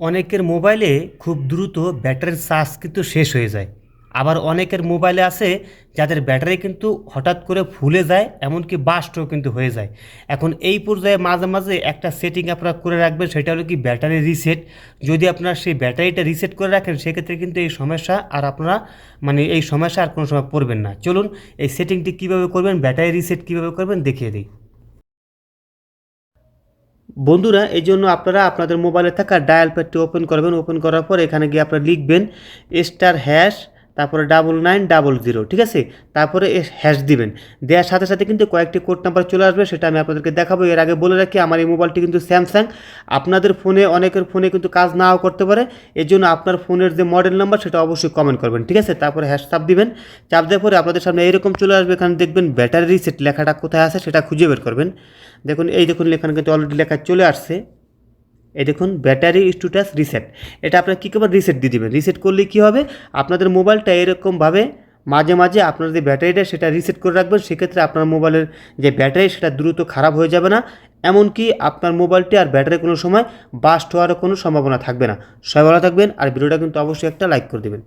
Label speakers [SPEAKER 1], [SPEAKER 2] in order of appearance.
[SPEAKER 1] অনেকের মোবাইলে খুব দ্রুত ব্যাটারির চার্জ কিন্তু শেষ হয়ে যায়। আবার অনেকের মোবাইলে আছে যাদের ব্যাটারি কিন্তু হঠাৎ করে ফুলে যায়, এমনকি বাস্টও কিন্তু হয়ে যায়। এখন এই পর্যায়ে মাঝে মাঝে একটা সেটিং আপনারা করে রাখবেন, সেটা হলো কি ব্যাটারি রিসেট। যদি আপনারা সেই ব্যাটারিটা রিসেট করে রাখেন সেক্ষেত্রে কিন্তু এই সমস্যা আর আপনারা এই সমস্যা আর কোনো সময় পড়বেন না। চলুন এই সেটিংটি কীভাবে করবেন, ব্যাটারি রিসেট কীভাবে করবেন দেখিয়ে দিই। বন্ধুরা, এই জন্য আপনারা আপনাদের মোবাইলে থাকা ডায়াল প্যাডটি ওপেন করবেন। ওপেন করার পর এখানে গিয়ে আপনারা লিখবেন স্টার হ্যাশ, তারপরে 9900, ঠিক আছে। তারপরে হ্যাশ দিবেন। দেওয়ার সাথে সাথে কিন্তু কয়েকটি কোড নাম্বার চলে আসবে, সেটা আমি আপনাদেরকে দেখাবো। এর আগে বলে রাখি, আমার এই মোবাইলটি কিন্তু স্যামসাং। আপনাদের ফোনে, অনেকের ফোনে কিন্তু কাজ নাও করতে পারে। এর জন্য আপনার ফোনের যে মডেল নাম্বার সেটা অবশ্যই কমেন্ট করবেন, ঠিক আছে। তারপরে হ্যাশ চাপ দিবেন। চাপ দেওয়ার পরে আপনাদের সামনে এইরকম চলে আসবে। এখানে দেখবেন ব্যাটারি রিসেট লেখাটা কোথায় আছে সেটা খুঁজে বের করবেন। দেখুন, এই দেখুন এখানে কিন্তু অলরেডি লেখা চলে আসছে। এই দেখুন ব্যাটারি স্ট্যাটাস রিসেট। এটা আপনারা কী করবেন, রিসেট দিয়ে দেবেন। রিসেট করলে কী হবে, আপনাদের মোবাইলটা এরকমভাবে মাঝে মাঝে আপনার যে ব্যাটারিটা সেটা রিসেট করে রাখবেন। সেক্ষেত্রে আপনার মোবাইলের যে ব্যাটারি সেটা দ্রুত খারাপ হয়ে যাবে না, এমনকি আপনার মোবাইলটি আর ব্যাটারি কোনো সময় বাস্ট হওয়ারও কোনো সম্ভাবনা থাকবে না। সবাই ভালো থাকবেন, আর ভিডিওটা কিন্তু অবশ্যই একটা লাইক করে দেবেন।